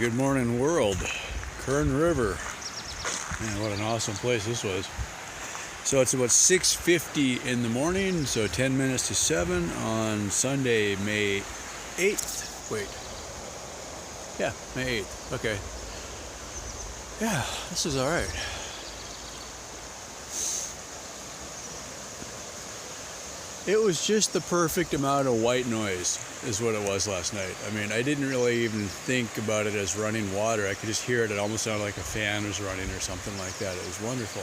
Good morning, world. Kern River. Man, what an awesome place this was. So it's about 6:50 in the morning, so 10 minutes to 7 on Sunday, May 8th. Wait. Yeah, May 8th. Okay. Yeah, this is all right. It was just the perfect amount of white noise is what it was last night. I mean, I didn't really even think about it as running water. I could just hear it. It almost sounded like a fan was running or something like that. It was wonderful.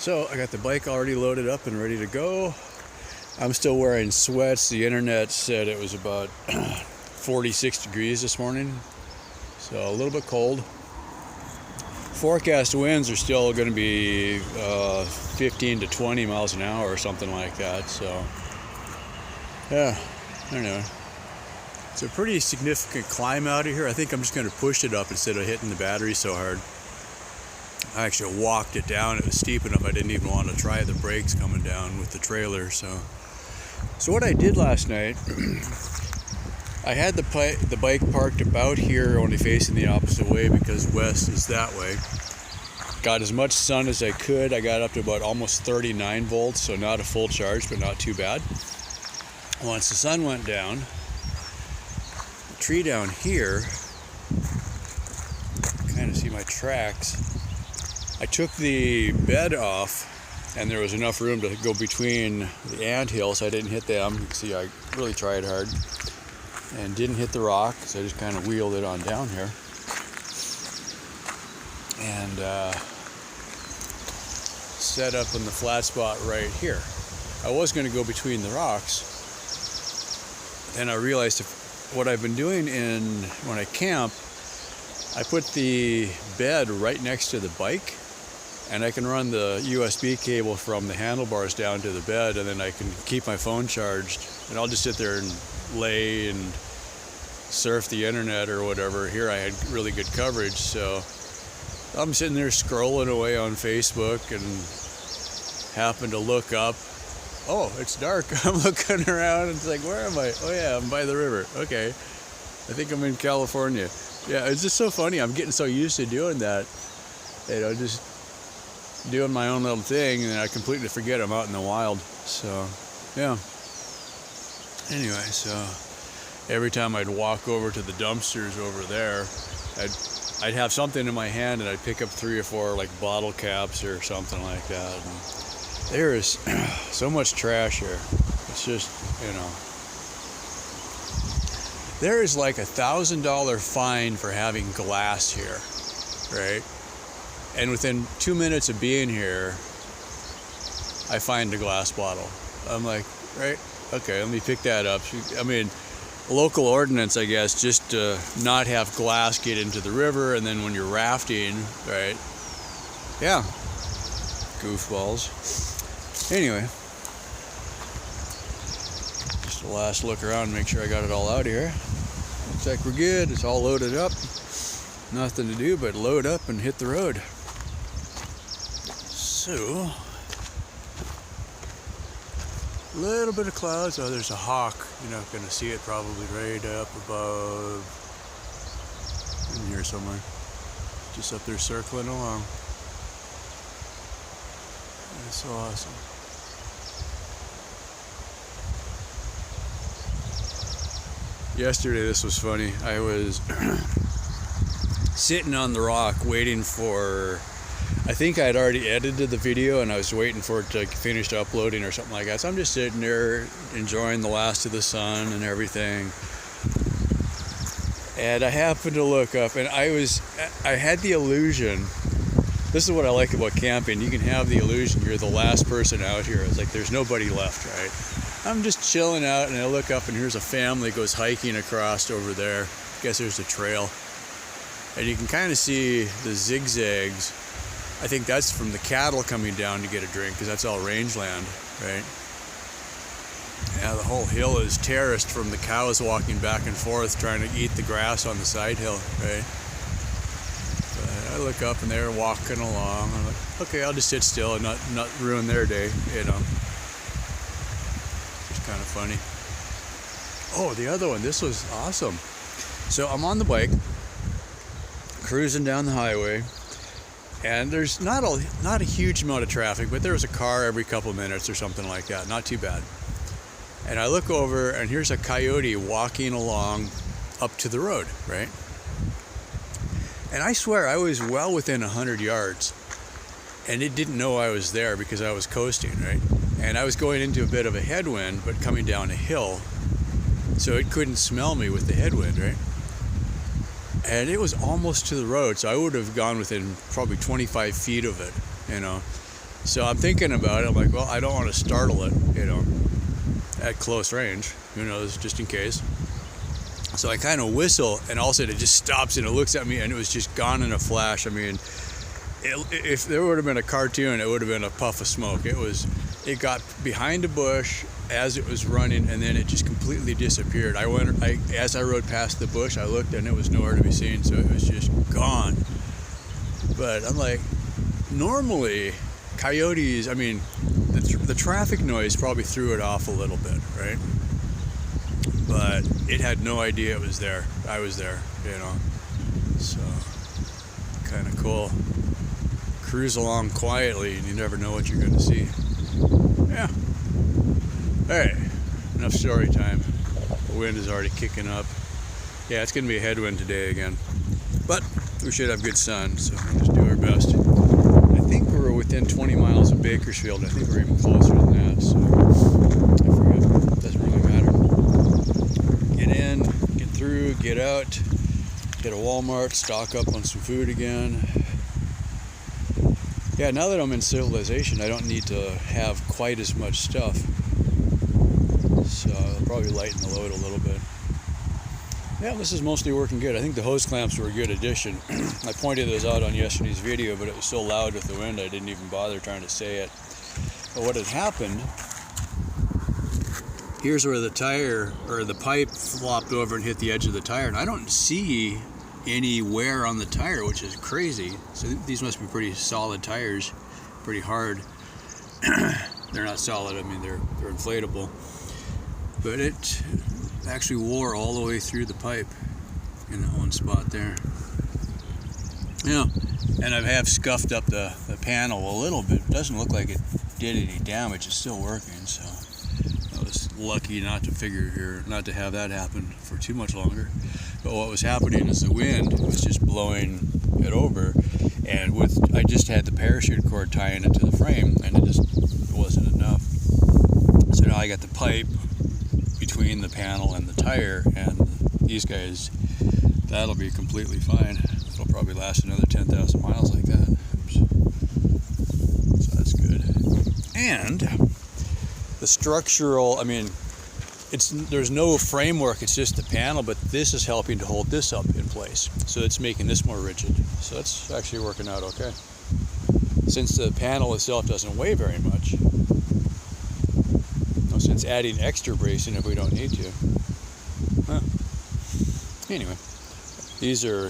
So I got the bike already loaded up and ready to go. I'm still wearing sweats. The internet said it was about 46 degrees this morning, so a little bit cold. Forecast winds are still going to be 15 to 20 miles an hour or something like that. So, yeah, I don't know. It's a pretty significant climb out of here. I think I'm just going to push it up instead of hitting the battery so hard. I actually walked it down. It was steep enough I didn't even want to try the brakes coming down with the trailer. So what I did last night, I had the bike parked about here, only facing the opposite way because west is that way. Got as much sun as I could. I got up to about almost 39 volts, so not a full charge, but not too bad. Once the sun went down, the tree down here, kind of see my tracks. I took the bed off, and there was enough room to go between the anthills. I didn't hit them. You can see I really tried hard. And didn't hit the rock, so I just kind of wheeled it on down here. And set up in the flat spot right here. I was going to go between the rocks. Then I realized what I've been doing when I camp, I put the bed right next to the bike, and I can run the USB cable from the handlebars down to the bed, and then I can keep my phone charged, and I'll just sit there and lay and surf the internet or whatever. Here I had really good coverage, so I'm sitting there scrolling away on Facebook and happen to look up. Oh, it's dark. I'm looking around and it's like, where am I? Oh yeah, I'm by the river. Okay, I think I'm in California. Yeah, it's just so funny. I'm getting so used to doing that, just doing my own little thing, and then I completely forget I'm out in the wild. So yeah. Anyway, so every time I'd walk over to the dumpsters over there, I'd have something in my hand and I'd pick up 3 or 4 like bottle caps or something like that. And there is so much trash here. It's just, there is like $1,000 fine for having glass here, right? And within 2 minutes of being here, I find a glass bottle. I'm like, right? Okay, let me pick that up. I mean, local ordinance, I guess, just to not have glass get into the river, and then when you're rafting, right? Yeah, goofballs. Anyway, just a last look around, make sure I got it all out here. Looks like we're good. It's all loaded up. Nothing to do but load up and hit the road. So, little bit of clouds. Oh, there's a hawk. You're not going to see it probably right up above in here somewhere. Just up there circling along. That's so awesome. Yesterday, this was funny. I was sitting on the rock waiting for, I think I had already edited the video and I was waiting for it to finish uploading or something like that. So I'm just sitting there enjoying the last of the sun and everything. And I happened to look up and I had the illusion. This is what I like about camping. You can have the illusion you're the last person out here. It's like there's nobody left, right? I'm just chilling out and I look up and here's a family goes hiking across over there. I guess there's a trail. And you can kind of see the zigzags. I think that's from the cattle coming down to get a drink because that's all rangeland, right? Yeah, the whole hill is terraced from the cows walking back and forth trying to eat the grass on the side hill, right? But I look up and they're walking along. I'm like, okay, I'll just sit still and not ruin their day, Just kind of funny. Oh, the other one, this was awesome. So I'm on the bike cruising down the highway, and there's not a huge amount of traffic, but there was a car every couple of minutes or something like that. Not too bad. And I look over, and here's a coyote walking along up to the road, right? And I swear I was well within 100 yards, and it didn't know I was there because I was coasting, right? And I was going into a bit of a headwind, but coming down a hill, so it couldn't smell me with the headwind, right? And it was almost to the road, so I would have gone within probably 25 feet of it, you know. So I'm thinking about it. I'm like, well, I don't want to startle it, you know, at close range, who knows, just in case. So I kind of whistle, and all of a sudden it just stops and it looks at me, and it was just gone in a flash. I mean, if there would have been a cartoon, it would have been a puff of smoke. It got behind a bush as it was running, and then it just completely disappeared. As I rode past the bush, I looked, and it was nowhere to be seen, so it was just gone. But I'm like, normally coyotes, I mean, the traffic noise probably threw it off a little bit, right? But it had no idea it was there. I was there, you know. So, kind of cool. Cruise along quietly, and you never know what you're going to see. Yeah. Alright, enough story time. The wind is already kicking up. Yeah, it's going to be a headwind today again. But we should have good sun, so we'll just do our best. I think we're within 20 miles of Bakersfield. I think we're even closer than that, so I forget. It doesn't really matter. Get in, get through, get out, hit a Walmart, stock up on some food again. Yeah, now that I'm in civilization, I don't need to have quite as much stuff. So I'll probably lighten the load a little bit. Yeah, this is mostly working good. I think the hose clamps were a good addition. I pointed those out on yesterday's video, but it was so loud with the wind I didn't even bother trying to say it. But what had happened, here's where the tire, or the pipe, flopped over and hit the edge of the tire, and I don't see any wear on the tire, which is crazy. So these must be pretty solid tires, pretty hard. They're not solid, I mean they're inflatable. But it actually wore all the way through the pipe in that one spot there. Yeah, and I have scuffed up the panel a little bit. It doesn't look like it did any damage. It's still working, so I was lucky not to have that happen for too much longer. But what was happening is the wind was just blowing it over, and I just had the parachute cord tying it to the frame, and it wasn't enough. So now I got the pipe between the panel and the tire, and these guys, that'll be completely fine. It'll probably last another 10,000 miles like that. Oops. So that's good. And the structural, I mean, there's no framework, it's just the panel, but this is helping to hold this up in place. So it's making this more rigid. So that's actually working out okay. Since the panel itself doesn't weigh very much, no sense adding extra bracing if we don't need to. Huh. Anyway,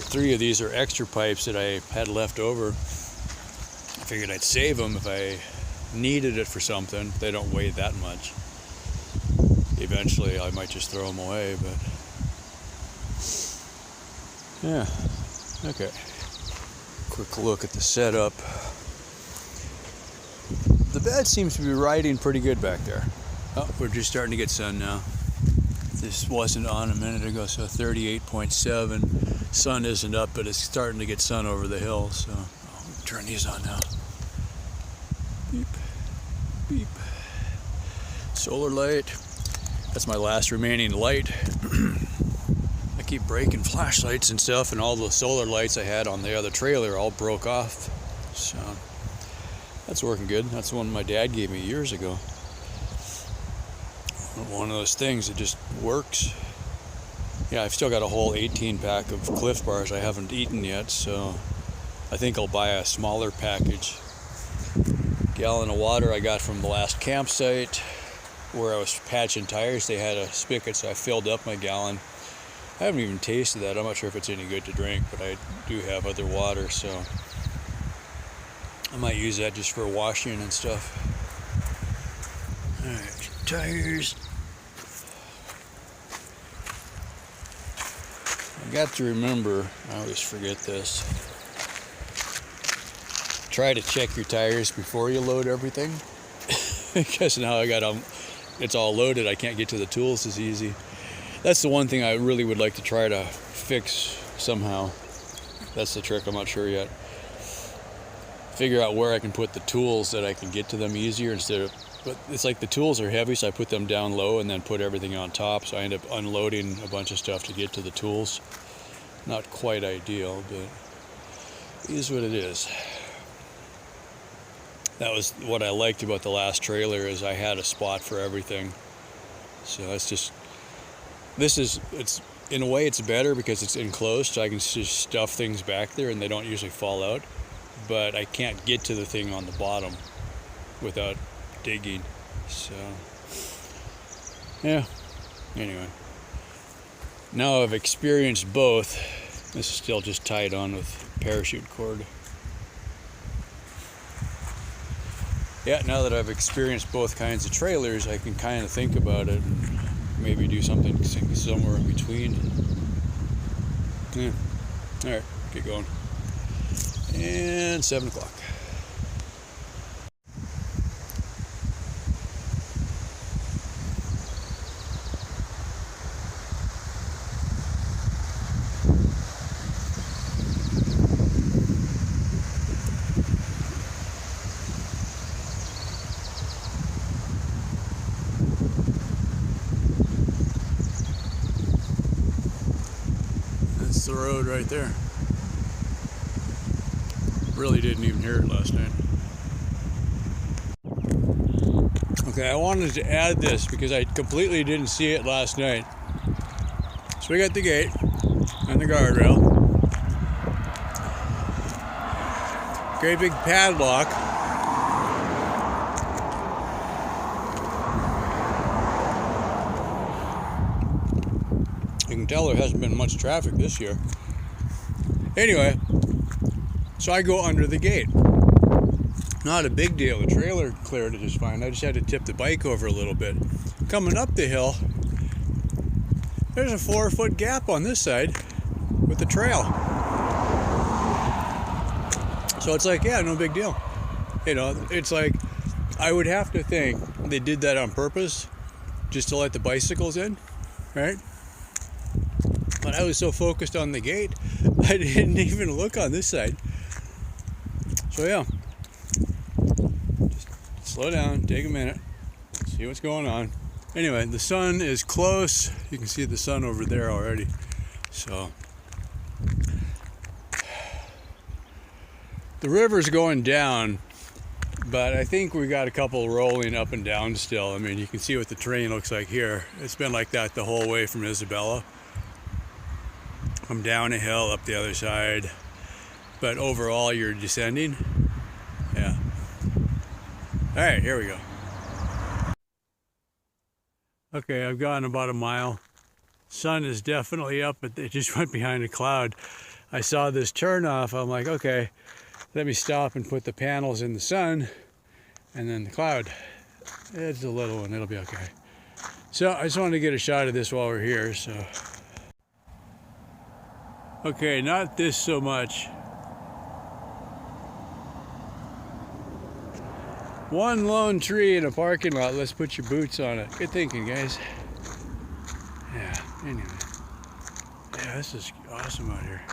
three of these are extra pipes that I had left over. I figured I'd save them if I needed it for something. They don't weigh that much. Eventually I might just throw them away, but yeah, okay. Quick look at the setup. The bed seems to be riding pretty good back there. Oh, we're just starting to get sun now. This wasn't on a minute ago, so 38.7. Sun isn't up, but it's starting to get sun over the hill, so I'll turn these on now. Beep, beep. Solar light. That's my last remaining light. I keep breaking flashlights and stuff, and all the solar lights I had on the other trailer all broke off. So that's working good. That's the one my dad gave me years ago. One of those things that just works. Yeah, I've still got a whole 18 pack of Cliff Bars I haven't eaten yet, so I think I'll buy a smaller package. Gallon of water I got from the last campsite where I was patching tires. They had a spigot, so I filled up my gallon. I haven't even tasted that. I'm not sure if it's any good to drink, but I do have other water, so I might use that just for washing and stuff. Alright, tires. got to remember, I always forget this, try to check your tires before you load everything. Because now it's all loaded, I can't get to the tools as easy. That's the one thing I really would like to try to fix somehow. That's the trick, I'm not sure yet. Figure out where I can put the tools that I can get to them easier instead of, but it's like the tools are heavy, so I put them down low and then put everything on top, so I end up unloading a bunch of stuff to get to the tools. Not quite ideal, but it is what it is. That was what I liked about the last trailer, is I had a spot for everything. So that's just, it's in a way it's better because it's enclosed, so I can just stuff things back there and they don't usually fall out. But I can't get to the thing on the bottom without digging. So yeah, anyway, now I've experienced both. This is still just tied on with parachute cord. Yeah, now that I've experienced both kinds of trailers, I can kind of think about it and maybe do something somewhere in between. Yeah. All right, get going. And 7 o'clock. That's the road right there. Really didn't even hear it last night. Okay, I wanted to add this because I completely didn't see it last night. So we got the gate and the guardrail. Great big padlock. You can tell there hasn't been much traffic this year. Anyway, so I go under the gate. Not a big deal. The trailer cleared it just fine. I just had to tip the bike over a little bit. Coming up the hill, there's a 4-foot gap on this side with the trail. So it's like, yeah, no big deal. You know, it's like, I would have to think they did that on purpose just to let the bicycles in, right? But I was so focused on the gate, I didn't even look on this side. So yeah, just slow down, take a minute, see what's going on. Anyway, the sun is close. You can see the sun over there already. So the river's going down, but I think we got a couple rolling up and down still. I mean, you can see what the terrain looks like here. It's been like that the whole way from Isabella. From down a hill, up the other side. But overall, you're descending. Yeah. All right, here we go. Okay, I've gone about a mile. Sun is definitely up, but it just went behind a cloud. I saw this turnoff. I'm like, okay, let me stop and put the panels in the sun, and then the cloud. It's a little one, it'll be okay. So I just wanted to get a shot of this while we're here, so. Okay, not this so much. One lone tree in a parking lot. Let's put your boots on it. Good thinking, guys. Yeah, anyway. Yeah, this is awesome out here.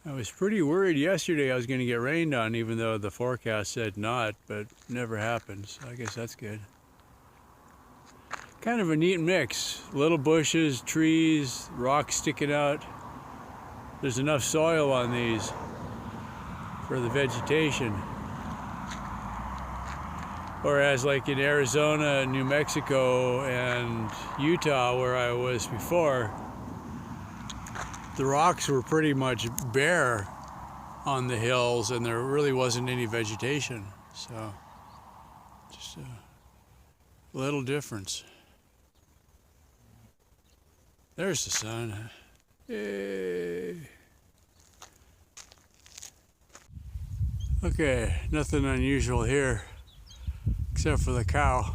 I was pretty worried yesterday I was going to get rained on, even though the forecast said not, but never happened, so I guess that's good. Kind of a neat mix. Little bushes, trees, rocks sticking out. There's enough soil on these for the vegetation. Whereas like in Arizona, New Mexico, and Utah, where I was before, the rocks were pretty much bare on the hills and there really wasn't any vegetation. So, just a little difference. There's the sun. Yay. Okay, nothing unusual here except for the cow.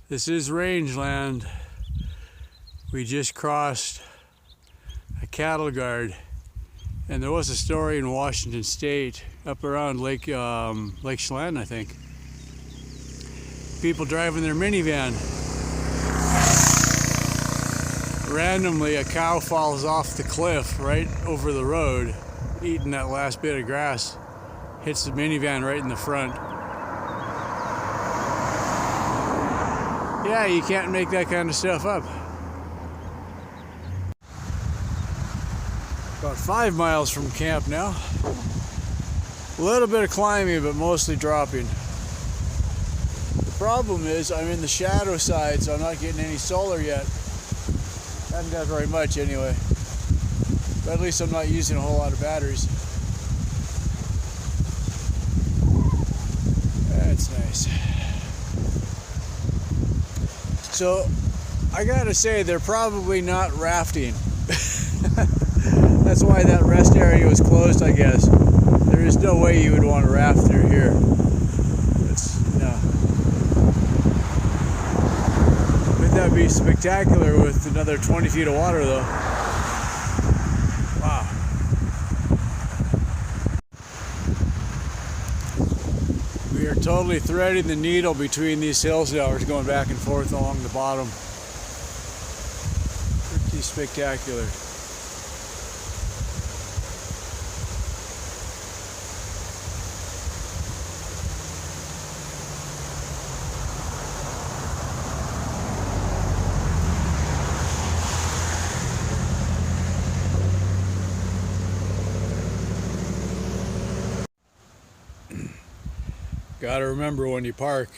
This is rangeland. We just crossed a cattle guard, and there was a story in Washington State up around Lake Chelan, I think. People driving their minivan. Randomly, a cow falls off the cliff right over the road, eating that last bit of grass, hits the minivan right in the front. Yeah, you can't make that kind of stuff up. About 5 miles from camp now. A little bit of climbing, but mostly dropping. The problem is I'm in the shadow side, so I'm not getting any solar yet. Haven't got very much anyway. But at least I'm not using a whole lot of batteries. That's nice. So I gotta say, they're probably not rafting. That's why that rest area was closed, I guess. There is no way you would want to raft through here. No. Wouldn't that be spectacular with another 20 feet of water, though? Wow. We are totally threading the needle between these hills now. We're going back and forth along the bottom. Pretty spectacular. Gotta remember when you park,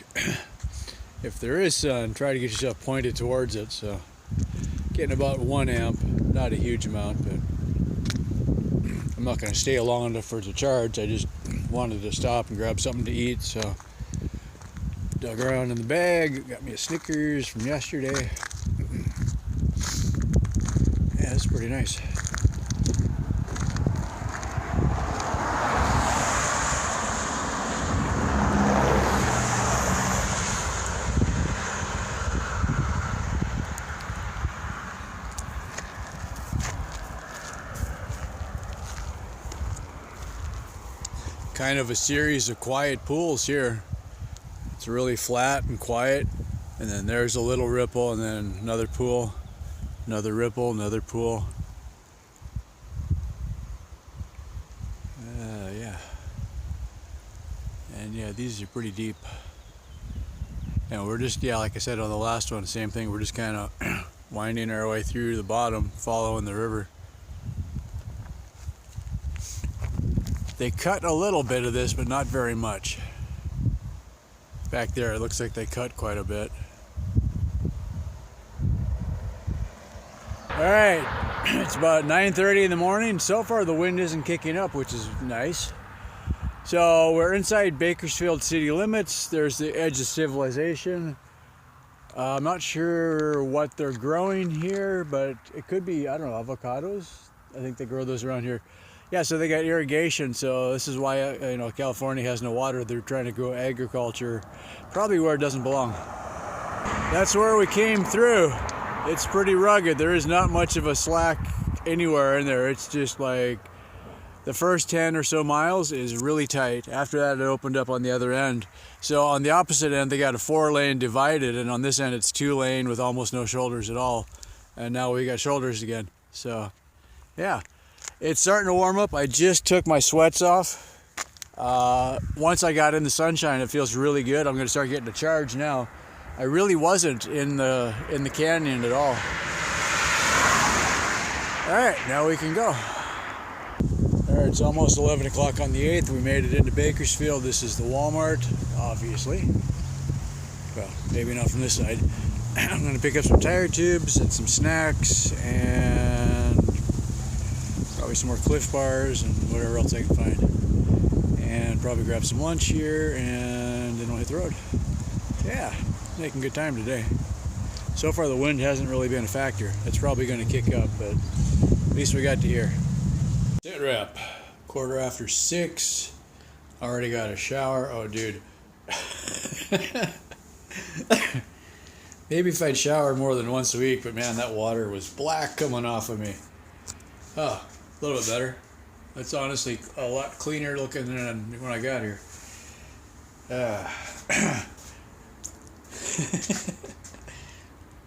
if there is sun, try to get yourself pointed towards it. So getting about 1 amp, not a huge amount, but I'm not going to stay long enough for it to charge. I just wanted to stop and grab something to eat, so dug around in the bag, got me a Snickers from yesterday. Yeah, that's pretty nice. Kind of a series of quiet pools here. It's really flat and quiet, and then there's a little ripple, and then another pool, another ripple, another pool. Yeah. And yeah, these are pretty deep. And we're just, yeah, like I said on the last one, same thing. We're just kind of winding our way through the bottom, following the river. They cut a little bit of this, but not very much. Back there, it looks like they cut quite a bit. All right, it's about 9:30 in the morning. So far, the wind isn't kicking up, which is nice. So we're inside Bakersfield city limits. There's the edge of civilization. I'm not sure what they're growing here, but it could be, I don't know, avocados. I think they grow those around here. Yeah, so they got irrigation, so this is why California has no water. They're trying to grow agriculture, probably where it doesn't belong. That's where we came through. It's pretty rugged. There is not much of a slack anywhere in there. It's just like the first 10 or so miles is really tight. After that, it opened up on the other end. So on the opposite end, they got a 4-lane divided, and on this end, it's 2-lane with almost no shoulders at all. And now we got shoulders again. So, yeah. It's starting to warm up. I just took my sweats off. Once I got in the sunshine, it feels really good. I'm going to start getting a charge now. I really wasn't in the canyon at all. All right, now we can go. All right, it's almost 11 o'clock on the 8th. We made it into Bakersfield. This is the Walmart, obviously. Well, maybe not from this side. I'm going to pick up some tire tubes and some snacks and probably some more Cliff Bars and whatever else I can find. And probably grab some lunch here and then we'll hit the road. Yeah, making good time today. So far the wind hasn't really been a factor. It's probably going to kick up, but at least we got to here. Soon. Sit rep. 6:15. Already got a shower. Oh, dude. Maybe if I'd showered more than once a week, but man, that water was black coming off of me. Oh, a little bit better. That's honestly a lot cleaner looking than when I got here.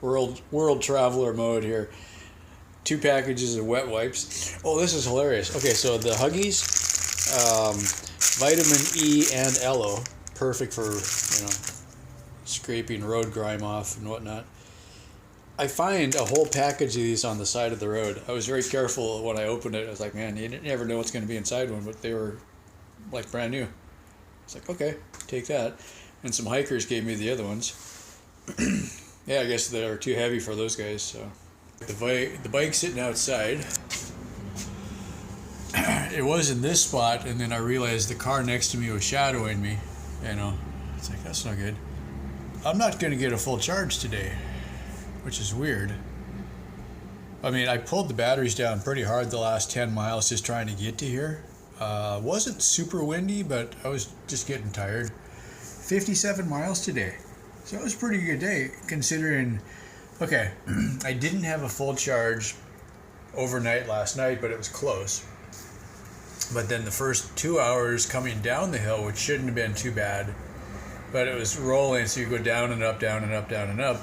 World traveler mode here. 2 packages of wet wipes. Oh, this is hilarious. Okay, so the Huggies, vitamin E and aloe, perfect for, scraping road grime off and whatnot. I find a whole package of these on the side of the road. I was very careful when I opened it. I was like, man, you never know what's going to be inside one, but they were like brand new. It's like, okay, take that. And some hikers gave me the other ones. Yeah, I guess they're too heavy for those guys. So the bike sitting outside. It was in this spot, and then I realized the car next to me was shadowing me. It's like, that's not good. I'm not going to get a full charge today, which is weird. I mean, I pulled the batteries down pretty hard the last 10 miles just trying to get to here. Wasn't super windy, but I was just getting tired. 57 miles today. So it was a pretty good day considering, okay, I didn't have a full charge overnight last night, but it was close. But then the first 2 hours coming down the hill, which shouldn't have been too bad, but it was rolling, so you go down and up, down and up, down and up.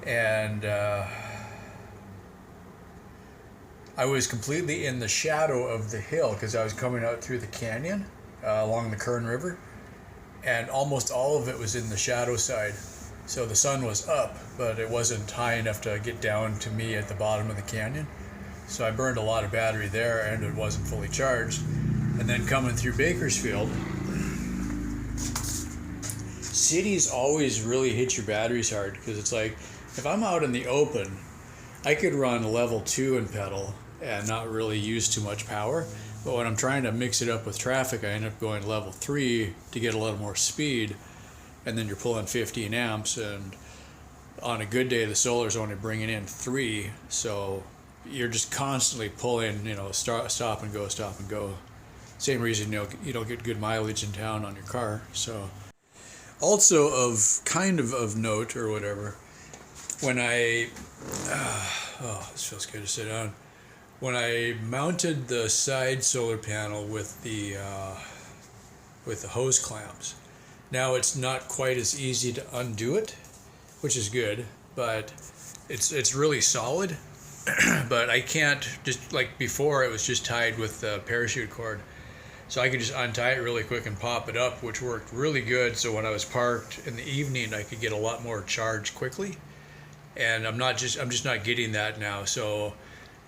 And I was completely in the shadow of the hill because I was coming out through the canyon along the Kern River. And almost all of it was in the shadow side. So the sun was up, but it wasn't high enough to get down to me at the bottom of the canyon. So I burned a lot of battery there, and it wasn't fully charged. And then coming through Bakersfield, cities always really hit your batteries hard because it's like, if I'm out in the open, I could run level 2 and pedal and not really use too much power. But when I'm trying to mix it up with traffic, I end up going level 3 to get a little more speed. And then you're pulling 15 amps, and on a good day, the solar's only bringing in 3. So you're just constantly pulling, stop and go, stop and go. Same reason, you don't get good mileage in town on your car. So also of note or whatever, when I, this feels good to sit down. When I mounted the side solar panel with the hose clamps, now it's not quite as easy to undo it, which is good, but it's really solid. But I can't, just like before, it was just tied with the parachute cord. So I could just untie it really quick and pop it up, which worked really good. So when I was parked in the evening, I could get a lot more charge quickly. And I'm just not getting that now. So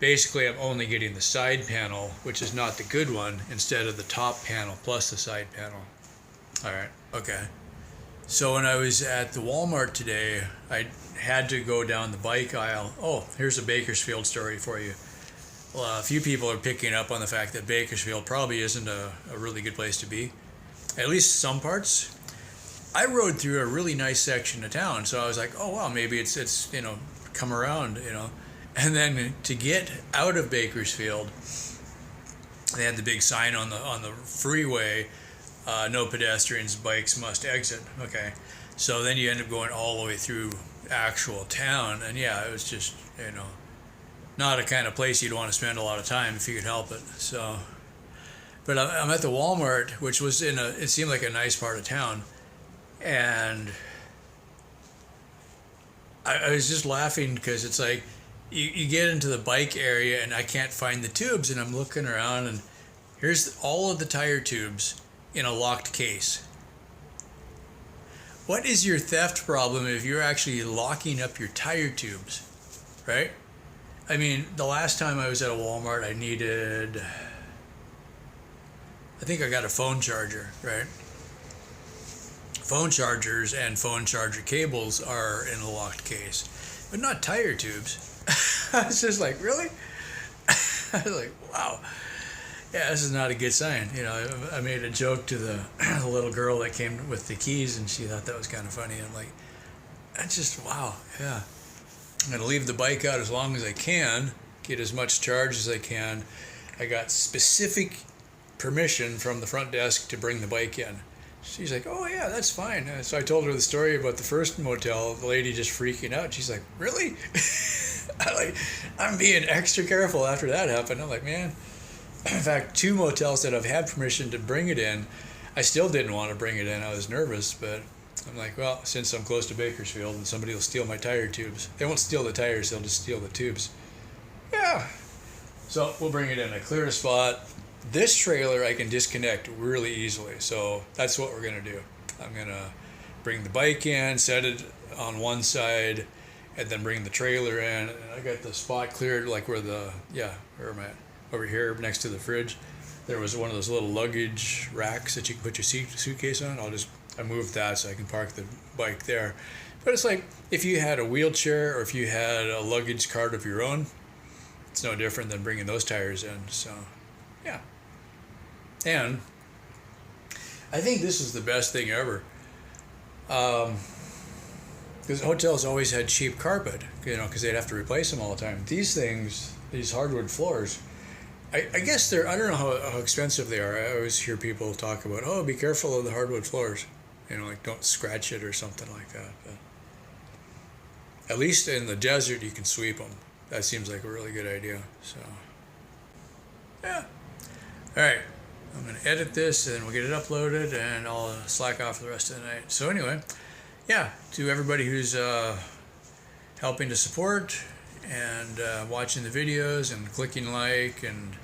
basically I'm only getting the side panel, which is not the good one, instead of the top panel plus the side panel. All right, okay. So when I was at the Walmart today, I had to go down the bike aisle. Oh, here's a Bakersfield story for you. Well, a few people are picking up on the fact that Bakersfield probably isn't a really good place to be. At least some parts. I rode through a really nice section of town, so I was like, oh wow, maybe it's come around, And then to get out of Bakersfield, they had the big sign on the freeway, no pedestrians, bikes must exit. Okay, so then you end up going all the way through actual town, and yeah, it was just not a kind of place you'd want to spend a lot of time if you could help it. So, but I'm at the Walmart, which was it seemed like a nice part of town, and I was just laughing because it's like you get into the bike area and I can't find the tubes, and I'm looking around and here's all of the tire tubes in a locked case. What is your theft problem if you're actually locking up your tire tubes, right? I mean, the last time I was at a Walmart, I think I got a phone charger, right? Phone chargers and phone charger cables are in a locked case, but not tire tubes. I was just like, really? I was like, wow. Yeah, this is not a good sign. I made a joke to the little girl that came with the keys, and she thought that was kind of funny. I'm like, that's just, wow, yeah. I'm going to leave the bike out as long as I can, get as much charge as I can, I got specific permission from the front desk to bring the bike in. She's like, oh yeah, that's fine. So I told her the story about the first motel, the lady just freaking out. She's like, really? I'm being extra careful after that happened. I'm like, man. In fact, 2 motels that I've had permission to bring it in, I still didn't want to bring it in. I was nervous, but I'm like, well, since I'm close to Bakersfield and somebody will steal my tire tubes. They won't steal the tires, they'll just steal the tubes. Yeah. So we'll bring it in. I cleared a spot. This trailer I can disconnect really easily, so that's what we're gonna do. I'm gonna bring the bike in, set it on one side, and then bring the trailer in. And I got the spot cleared, like where where am I at? Over here next to the fridge. There was one of those little luggage racks that you can put your suitcase on. I moved that so I can park the bike there. But it's like if you had a wheelchair or if you had a luggage cart of your own, it's no different than bringing those tires in. So yeah. And I think this is the best thing ever. Because hotels always had cheap carpet, because they'd have to replace them all the time. These things, these hardwood floors, I guess I don't know how expensive they are. I always hear people talk about, oh, be careful of the hardwood floors. Like don't scratch it or something like that. But at least in the desert, you can sweep them. That seems like a really good idea. So, yeah. All right. I'm going to edit this and we'll get it uploaded and I'll slack off for the rest of the night. So anyway, yeah, to everybody who's helping to support and watching the videos and clicking like and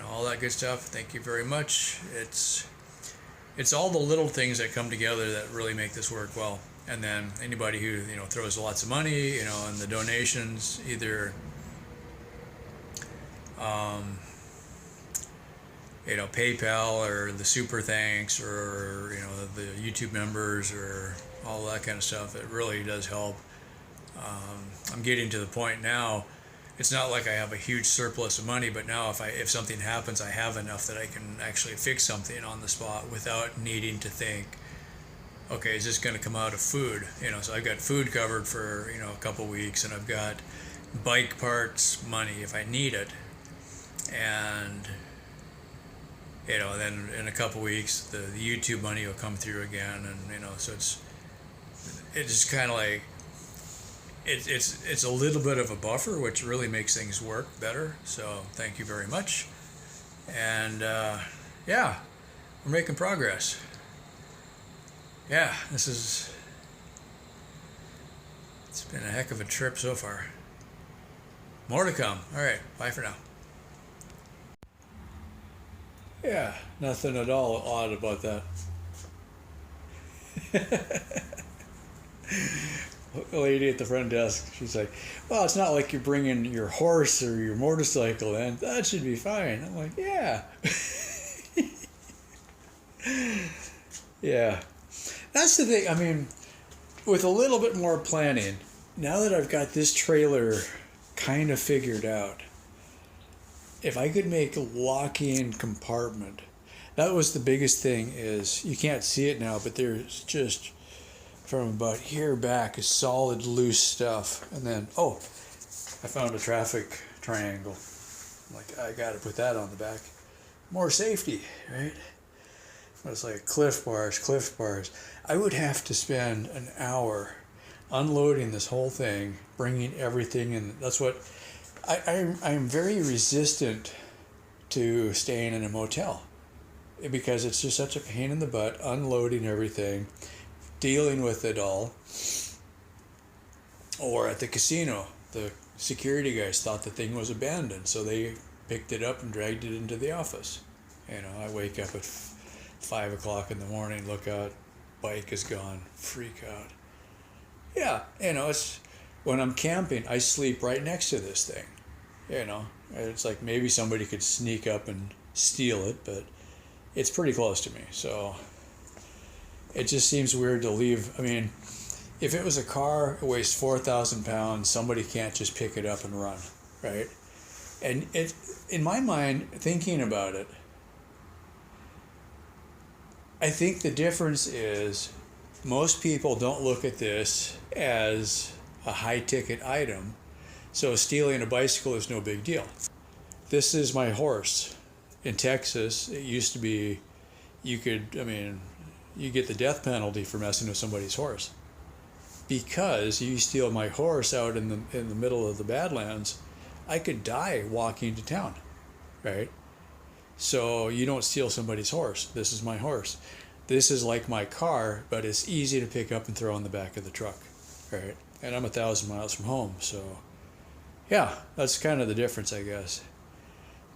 all that good stuff, thank you very much. It's all the little things that come together that really make this work well. And then anybody who throws lots of money, and the donations, either PayPal or the super thanks or the YouTube members or all that kind of stuff, it really does help. I'm getting to the point now, it's not like I have a huge surplus of money, but now if something happens, I have enough that I can actually fix something on the spot without needing to think, okay, is this going to come out of food? So I've got food covered for a couple weeks, and I've got bike parts money if I need it, and then in a couple weeks the YouTube money will come through again, and so it's just kind of like it's a little bit of a buffer, which really makes things work better. So thank you very much, and yeah, we're making progress. Yeah, it's been a heck of a trip so far. More to come. All right, bye for now. Yeah, nothing at all odd about that. A lady at the front desk, she's like, well, it's not like you're bringing your horse or your motorcycle in. That should be fine. I'm like, yeah. Yeah. That's the thing. I mean, with a little bit more planning, now that I've got this trailer kind of figured out, if I could make a lock-in compartment, that was the biggest thing. Is you can't see it now, but there's just from about here back is solid loose stuff, and then I found a traffic triangle. I'm like, I got to put that on the back. More safety, right? But it's like cliff bars. I would have to spend an hour unloading this whole thing, bringing everything in. That's what I'm very resistant to staying in a motel, because it's just such a pain in the butt, unloading everything, dealing with it all. Or at the casino, the security guys thought the thing was abandoned, so they picked it up and dragged it into the office. I wake up at 5 o'clock in the morning, look out, bike is gone, freak out. Yeah, it's when I'm camping, I sleep right next to this thing. It's like maybe somebody could sneak up and steal it, but it's pretty close to me. So it just seems weird to leave. I mean, if it was a car, it weighs 4,000 pounds, somebody can't just pick it up and run, right? And in my mind, thinking about it, I think the difference is most people don't look at this as a high-ticket item, so stealing a bicycle is no big deal. This is my horse. In Texas, it used to be, you get the death penalty for messing with somebody's horse. Because you steal my horse out in the middle of the Badlands, I could die walking to town, right? So you don't steal somebody's horse. This is my horse. This is like my car, but it's easy to pick up and throw in the back of the truck, right? And I'm 1,000 miles from home, so yeah, that's kind of the difference, I guess.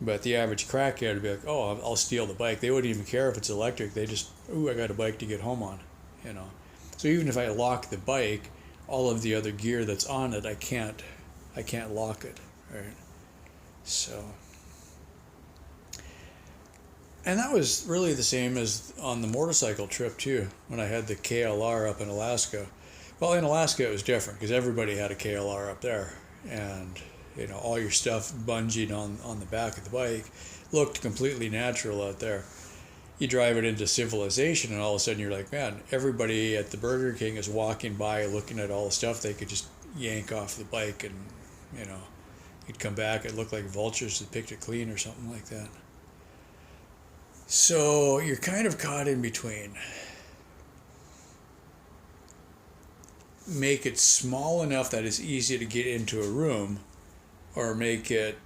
But the average crackhead would be like, oh, I'll steal the bike. They wouldn't even care if it's electric. They just, ooh, I got a bike to get home on, you know. So even if I lock the bike, all of the other gear that's on it, I can't lock it, right? So, and that was really the same as on the motorcycle trip too, when I had the KLR up in Alaska. Well, in Alaska it was different because everybody had a KLR up there, and you know, all your stuff bungeed on the back of the bike looked completely natural out there. You drive it into civilization and all of a sudden you're like, man, everybody at the Burger King is walking by looking at all the stuff they could just yank off the bike, and you know, you'd come back, it looked like vultures had picked it clean or something like that. So you're kind of caught in between. Make it small enough that it's easy to get into a room, or make it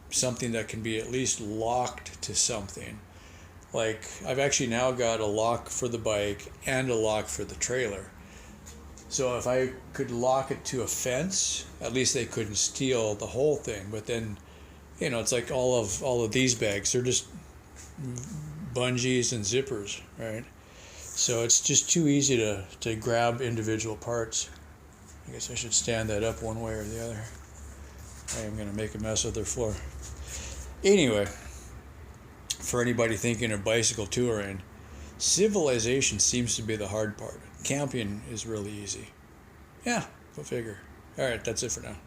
something that can be at least locked to something. Like, I've actually now got a lock for the bike and a lock for the trailer. So if I could lock it to a fence, at least they couldn't steal the whole thing. But then, you know, it's like all of these bags, they're just bungees and zippers, right? So it's just too easy to grab individual parts. I guess I should stand that up one way or the other. I am going to make a mess of their floor. Anyway, for anybody thinking of bicycle touring, civilization seems to be the hard part. Camping is really easy. Yeah, go figure. All right, that's it for now.